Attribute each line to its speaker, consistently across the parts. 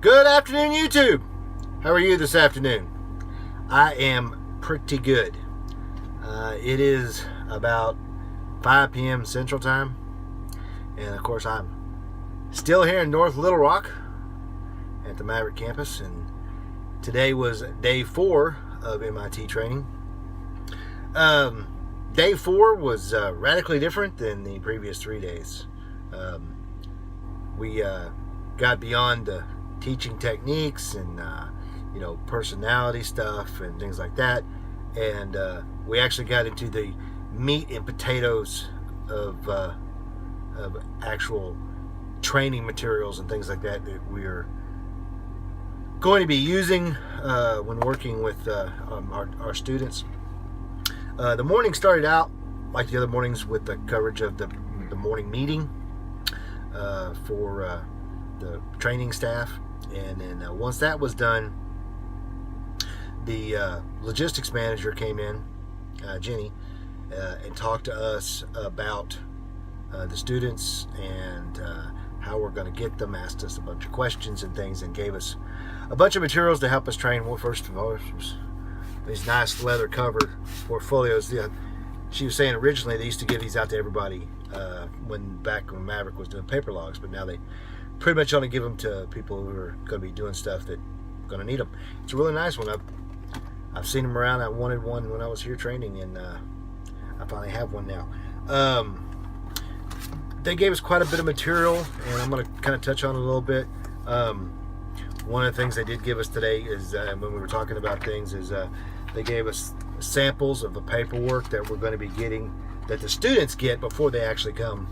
Speaker 1: Good afternoon, YouTube. How are you this afternoon? I am pretty good. It is about 5 p.m. Central Time, and of course I'm still here in North Little Rock at the Maverick campus, and today was day 4 of MIT training. Day 4 was radically different than the previous 3 days. We got beyond the teaching techniques and personality stuff and things like that, and we actually got into the meat and potatoes of actual training materials and things like that we're going to be using when working with our students. The morning started out like the other mornings with the coverage of the morning meeting for the training staff, and then once that was done, the logistics manager came in, Jenny, and talked to us about the students and how we're going to get them, asked us a bunch of questions and things, and gave us a bunch of materials to help us train. Well, first of all, it was these nice leather covered portfolios. She was saying originally they used to give these out to everybody back when Maverick was doing paper logs, but now they pretty much only give them to people who are going to be doing stuff that are going to need them. It's a really nice one. I've seen them around. I wanted one when I was here training, and I finally have one now. They gave us quite a bit of material, and I'm going to kind of touch on it a little bit. One of the things they did give us today is, when we were talking about things, is they gave us samples of the paperwork that we're going to be getting, that the students get before they actually come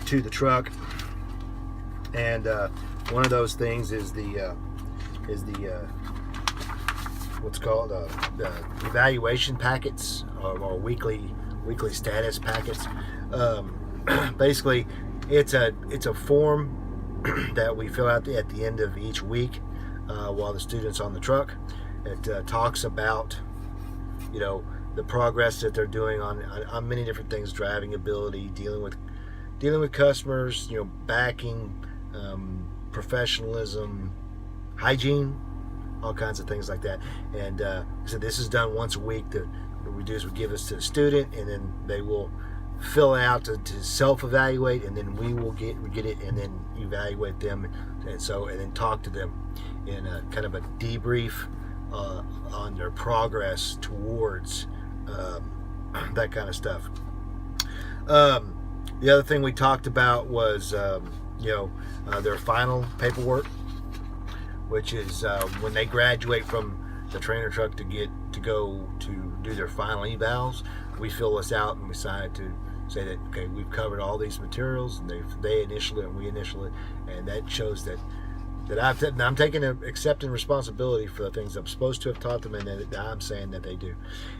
Speaker 1: to the truck. And one of those things is the what's called the evaluation packets, or weekly status packets. Basically, it's a form that we fill out at the end of each week while the student's on the truck. It talks about the progress that they're doing on many different things: driving ability, dealing with customers, backing, professionalism, hygiene, all kinds of things like that. And so this is done once a week. What we do is we give this to the student, and then they will fill out to self-evaluate, and then we get it and then evaluate them, and then talk to them in a kind of a debrief on their progress towards that kind of stuff. The other thing we talked about was their final paperwork, which is when they graduate from the trainer truck to go to do their final evals. We fill this out and we sign it to say that, okay, we've covered all these materials, and they initial it and we initial it, and that shows that I'm taking accepting responsibility for the things I'm supposed to have taught them, and that I'm saying that they do.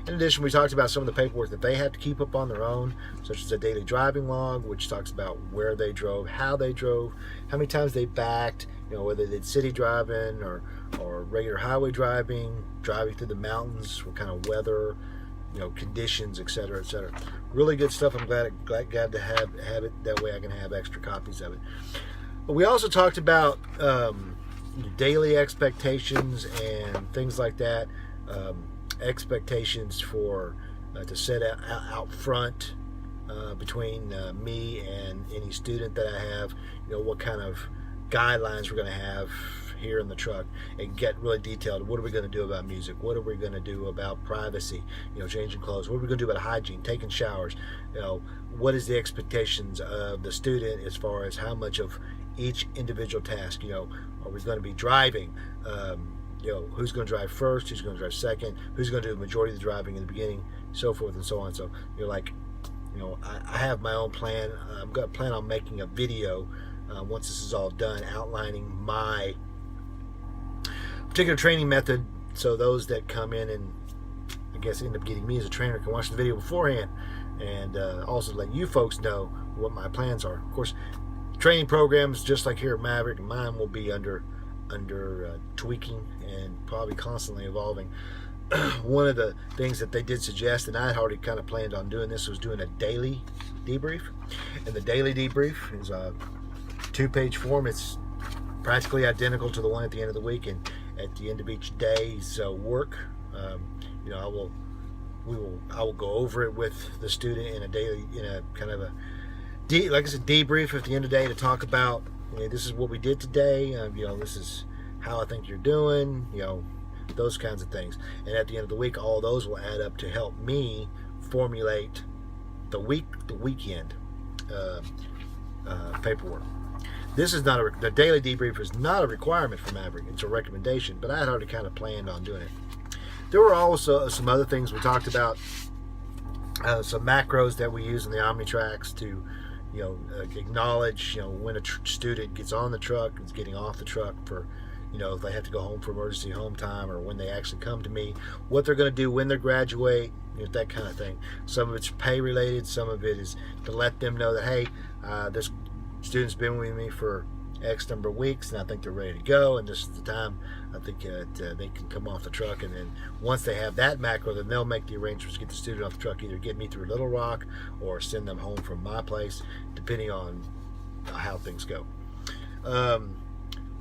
Speaker 1: In addition, we talked about some of the paperwork that they have to keep up on their own, such as a daily driving log, which talks about where they drove, how they drove, how many times they backed, whether they did city driving or regular highway driving through the mountains, what kind of weather, conditions, etc., etc. Really good stuff. I'm glad to have it. That way I can have extra copies of it. But we also talked about daily expectations and things like that. Expectations for to set out front between me and any student that I have. What kind of guidelines we're going to have here in the truck, and get really detailed. What are we going to do about music? What are we going to do about privacy? Changing clothes. What are we going to do about hygiene? Taking showers. What is the expectations of the student as far as how much of each individual task? Are we going to be driving? Who's going to drive first? Who's going to drive second? Who's going to do the majority of the driving in the beginning? So forth and so on. So I have my own plan. I'm going to plan on making a video once this is all done, outlining my particular training method, so those that come in and I guess end up getting me as a trainer can watch the video beforehand, and also let you folks know what my plans are. Of course, training programs just like here at Maverick, and mine will be under tweaking and probably constantly evolving. One of the things that they did suggest, and I had already kind of planned on doing this, was doing a daily debrief. And the daily debrief is a 2-page form. It's practically identical to the one at the end of the week, and at the end of each day's work, I will go over it with the student in a daily, in a kind of a like I said, debrief at the end of the day to talk about, this is what we did today. This is how I think you're doing. Those kinds of things. And at the end of the week, all those will add up to help me formulate the weekend paperwork. This is not the daily debrief is not a requirement for Maverick. It's a recommendation, but I had already kind of planned on doing it. There were also some other things we talked about, some macros that we use in the OmniTracks to, acknowledge, when a student gets on the truck, is getting off the truck for, if they have to go home for emergency home time, or when they actually come to me, what they're going to do when they graduate, that kind of thing. Some of it's pay related, some of it is to let them know that, hey, this student's been with me for X number of weeks, and I think they're ready to go, and this is the time I think they can come off the truck. And then once they have that macro, then they'll make the arrangements to get the student off the truck, either get me through Little Rock or send them home from my place, depending on how things go.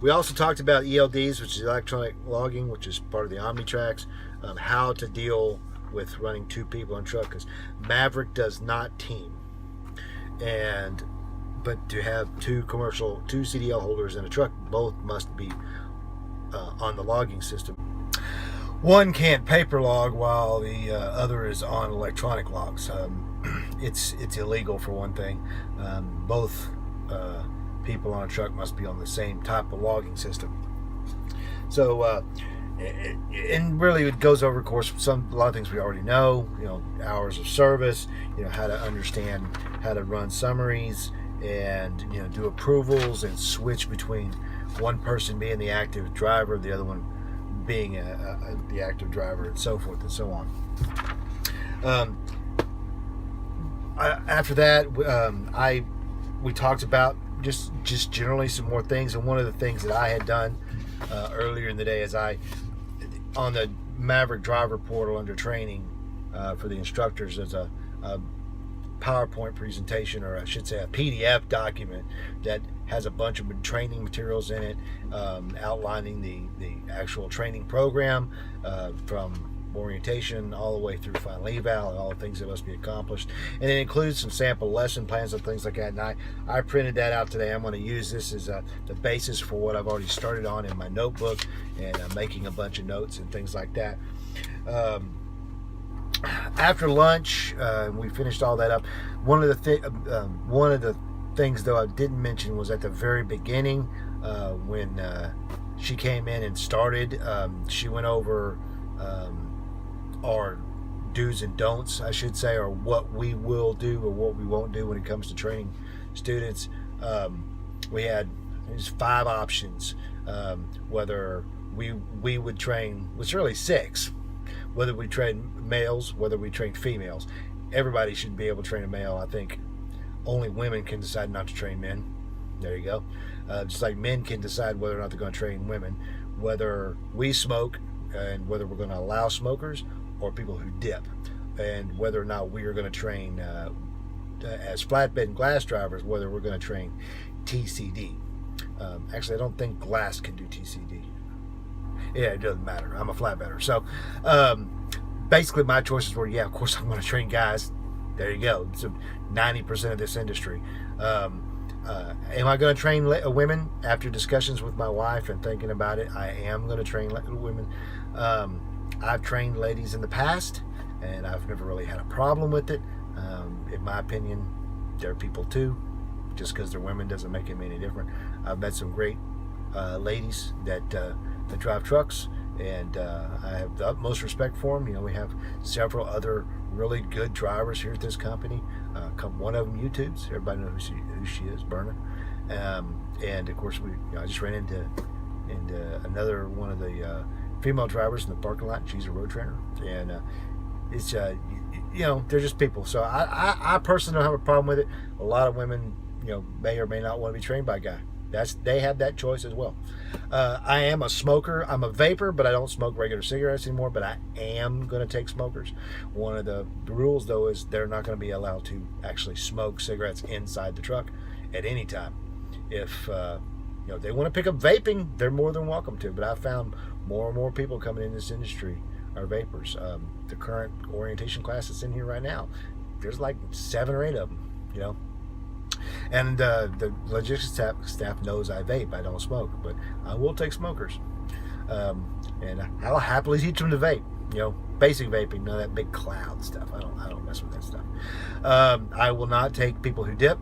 Speaker 1: We also talked about ELDs, which is electronic logging, which is part of the OmniTracks, how to deal with running two people on a truck, because Maverick does not team. But to have two CDL holders in a truck, both must be on the logging system. One can't paper log while the other is on electronic logs. It's illegal for one thing. Both people on a truck must be on the same type of logging system. So, and really it goes over, of course, a lot of things we already know. Hours of service. How to understand how to run summaries, and do approvals, and switch between one person being the active driver, the other one being the active driver, and so forth and so on. After that, we talked about just generally some more things, and one of the things that I had done earlier in the day is on the Maverick driver portal under training for the instructors, there's a PowerPoint presentation, or I should say a PDF document that has a bunch of training materials in it, outlining the actual training program from orientation all the way through final eval, and all the things that must be accomplished. And it includes some sample lesson plans and things like that. And I printed that out today. I'm going to use this as the basis for what I've already started on in my notebook, and I'm making a bunch of notes and things like that. After lunch, we finished all that up. One of the things, though, I didn't mention was at the very beginning, when she came in and started. She went over our do's and don'ts, I should say, or what we will do or what we won't do when it comes to training students. We had 5 options, whether we would train. Was really 6. Whether we train males, whether we train females. Everybody should be able to train a male. I think only women can decide not to train men. There you go. Just like men can decide whether or not they're going to train women. Whether we smoke, and whether we're going to allow smokers or people who dip. And whether or not we are going to train as flatbed and glass drivers, whether we're going to train TCD. Actually, I don't think glass can do TCD. Yeah, it doesn't matter. I'm a flatbedder. So basically my choices were, of course I'm going to train guys. There you go. So 90% of this industry. Am I going to train women? After discussions with my wife and thinking about it, I am going to train women. I've trained ladies in the past, and I've never really had a problem with it. In my opinion, they're people too. Just because they're women doesn't make them any different. I've met some great ladies that drive trucks, and I have the utmost respect for them. We have several other really good drivers here at this company. One of them YouTubes. Everybody knows who she is, Berna. And of course, I just ran into another one of the female drivers in the parking lot. She's a road trainer, and it's they're just people. So I personally don't have a problem with it. A lot of women, may or may not want to be trained by a guy. They have that choice as well. I am a smoker. I'm a vapor, but I don't smoke regular cigarettes anymore. But I am going to take smokers. One of the rules, though, is they're not going to be allowed to actually smoke cigarettes inside the truck at any time. If if they want to pick up vaping, they're more than welcome to. But I found more and more people coming in this industry are vapors. The current orientation class that's in here right now, there's like 7 or 8 of them, And the logistics staff knows I vape. I don't smoke, but I will take smokers. And I'll happily teach them to vape. Basic vaping, none of that big cloud stuff. I don't mess with that stuff. I will not take people who dip.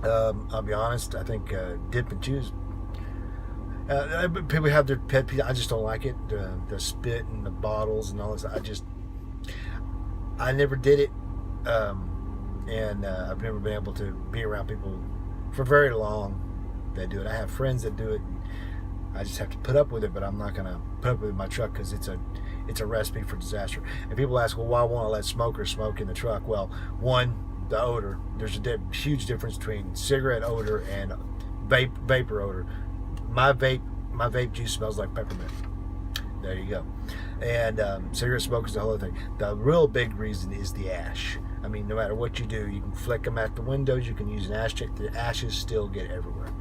Speaker 1: I'll be honest. I think dip and choose. People have their pet peeve. I just don't like it. The spit and the bottles and all this. I never did it, and I've never been able to be around people for very long that do it. I have friends that do it. I just have to put up with it, but I'm not going to put up with it in my truck because it's a recipe for disaster. And people ask, well, why won't I let smokers smoke in the truck? Well, one, the odor. There's a huge difference between cigarette odor and vapor odor. My vape juice smells like peppermint. There you go. And cigarette smoke is the whole thing. The real big reason is the ash. I mean, no matter what you do, you can flick them at the windows. You can use an ash check. The ashes still get everywhere.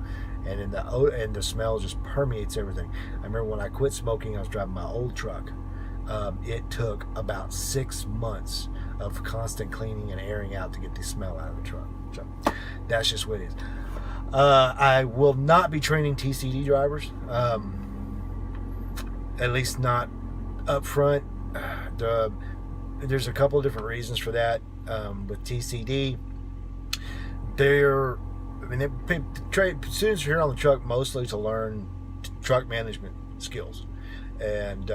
Speaker 1: And in the odor, and the smell just permeates everything. I remember when I quit smoking, I was driving my old truck. It took about 6 months of constant cleaning and airing out to get the smell out of the truck. So that's just what it is. I will not be training TCD drivers, at least not up front. There's a couple of different reasons for that. With TCD, students are here on the truck mostly to learn truck management skills and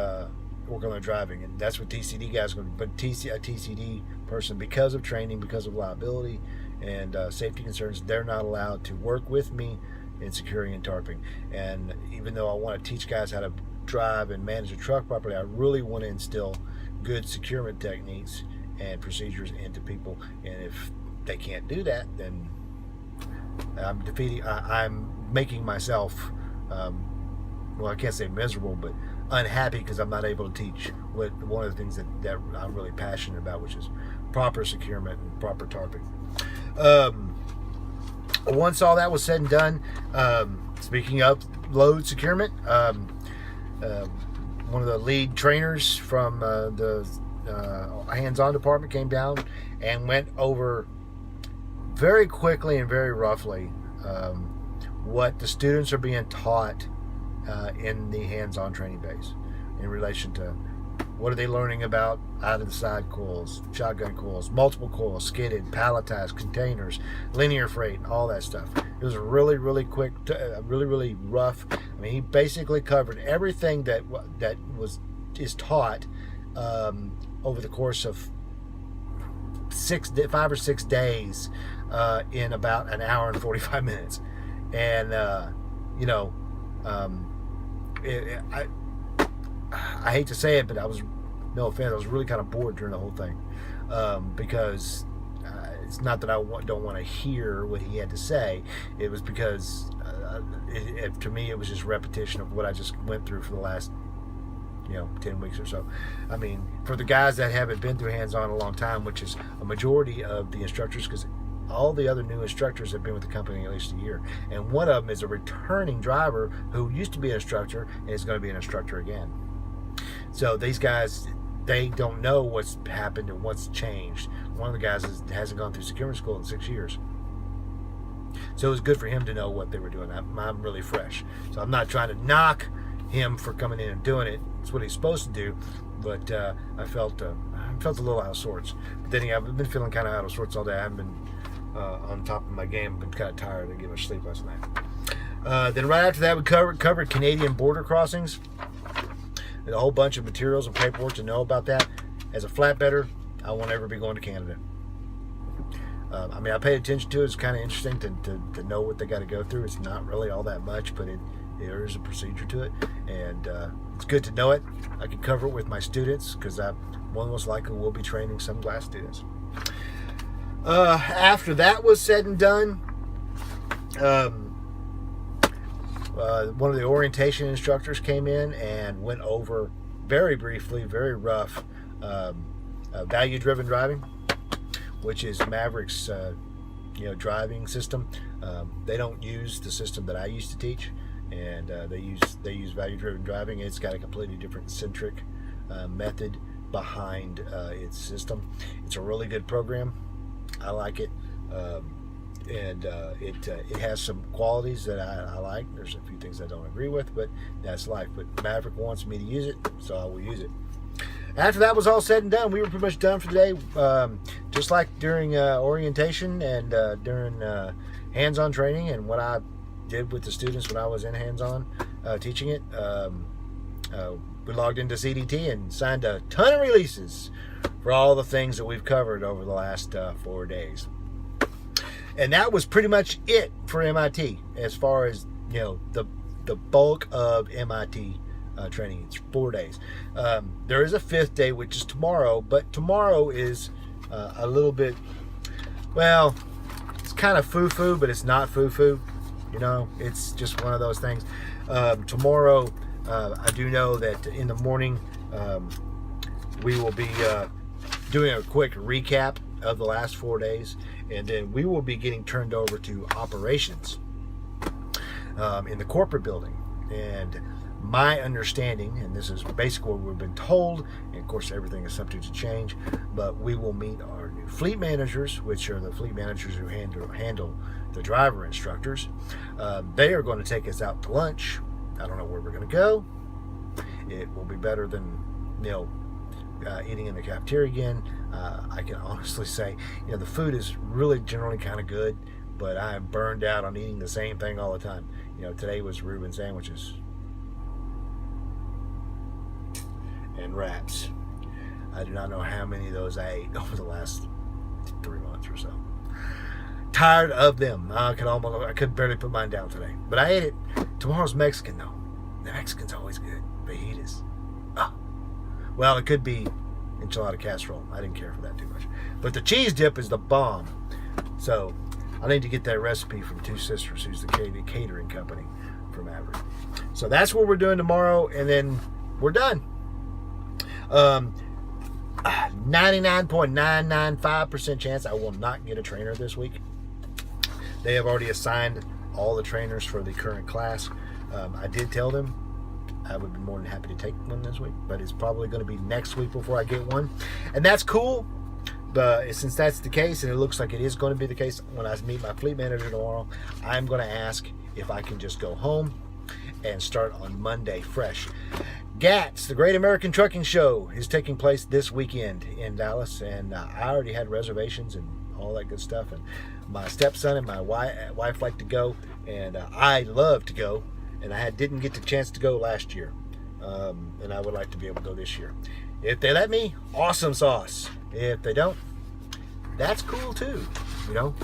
Speaker 1: work on their driving, and that's what TCD guys are going to do. But a TCD person, because of training, because of liability and safety concerns, they're not allowed to work with me in securing and tarping. And even though I want to teach guys how to drive and manage a truck properly, I really want to instill good securement techniques and procedures into people. And if they can't do that, then I'm making myself, I can't say miserable, but unhappy because I'm not able to teach one of the things that I'm really passionate about, which is proper securement and proper tarping. Once all that was said and done, speaking of load securement, one of the lead trainers from the hands-on department came down and went over very quickly and very roughly what the students are being taught in the hands-on training base in relation to what are they learning about out of the side coils, shotgun coils, multiple coils, skidded, palletized, containers, linear freight, all that stuff. It was really, really quick, really, really rough. I mean, he basically covered everything that is taught over the course of 5 or 6 days in about an hour and 45 minutes. And I hate to say it, but no offense, I was really kind of bored during the whole thing, because it's not that I don't want to hear what he had to say. It was because to me it was just repetition of what I just went through for the last 10 weeks or so. I mean, for the guys that haven't been through hands-on a long time, which is a majority of the instructors, because all the other new instructors have been with the company at least a year, and one of them is a returning driver who used to be an instructor and is going to be an instructor again. So these guys, they don't know what's happened and what's changed. One of the guys hasn't gone through security school in 6 years. So it was good for him to know what they were doing. I'm really fresh. So I'm not trying to knock him for coming in and doing it. It's what he's supposed to do. But I felt a little out of sorts. But then I've been feeling kind of out of sorts all day. I haven't been on top of my game. I've been kind of tired. I didn't get much sleep last night. Then right after that, we covered Canadian border crossings. A whole bunch of materials and paperwork to know about that. As a flatbedder, I won't ever be going to Canada. I paid attention to it. It's kind of interesting to know what they got to go through. It's not really all that much, but there is a procedure to it, and it's good to know it. I can cover it with my students because I most likely will be training some glass students. After that was said and done, one of the orientation instructors came in and went over very briefly, very rough, value-driven driving, which is Maverick's driving system. They don't use the system that I used to teach. and they use value-driven driving. It's got a completely different centric method behind its system. It's a really good program. I like it. And it has some qualities that I like. There's a few things I don't agree with, but that's life. But Maverick wants me to use it, so I will use it. After that was all said and done, we were pretty much done for today. Just like during orientation and during hands-on training, and what I did with the students when I was in hands-on teaching it, we logged into CDT and signed a ton of releases for all the things that we've covered over the last 4 days. And that was pretty much it for MIT as far as, you know, the bulk of MIT training. It's 4 days. There is a 5th day, which is tomorrow, but tomorrow is a little bit, well, it's kind of foo-foo, but it's not foo-foo. You know, it's just one of those things. Tomorrow, I do know that in the morning, we will be doing a quick recap of the last 4 days, and then we will be getting turned over to operations in the corporate building. And my understanding, and this is basically what we've been told, and of course everything is subject to change, but we will meet our new fleet managers, which are the fleet managers who handle the driver instructors. They are going to take us out to lunch. I don't know where we're going to go. It will be better than, you know, eating in the cafeteria again. I can honestly say, you know, the food is really generally kind of good, but I am burned out on eating the same thing all the time. You know, today was Reuben sandwiches and wraps. I do not know how many of those I ate over the last 3 months or so. Tired of them. I could barely put mine down today, but I ate it. Tomorrow's Mexican though. The Mexican's always good. Fajitas. Oh. Well, it could be enchilada casserole. I didn't care for that too much. But the cheese dip is the bomb. So I need to get that recipe from Two Sisters, who's the catering company for Maverick. So that's what we're doing tomorrow, and then we're done. 99.995% chance I will not get a trainer this week. They have already assigned all the trainers for the current class. I did tell them I would be more than happy to take one this week, but it's probably going to be next week before I get one. And that's cool, but since that's the case, and it looks like it is going to be the case when I meet my fleet manager tomorrow, I'm going to ask if I can just go home and start on Monday fresh. GATS, the Great American Trucking Show, is taking place this weekend in Dallas, and I already had reservations and all that good stuff, and my stepson and my wife like to go, and I love to go, and I didn't get the chance to go last year, and I would like to be able to go this year. If they let me, awesome sauce. If they don't, that's cool too, you know.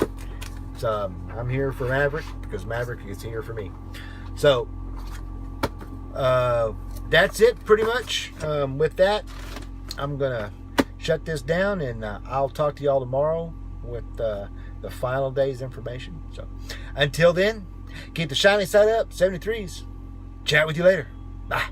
Speaker 1: So I'm here for Maverick because Maverick is here for me. So that's it pretty much. With that, I'm gonna shut this down, and I'll talk to y'all tomorrow with the final day's information. So until then, keep the shiny side up, 73s. Chat with you later. Bye.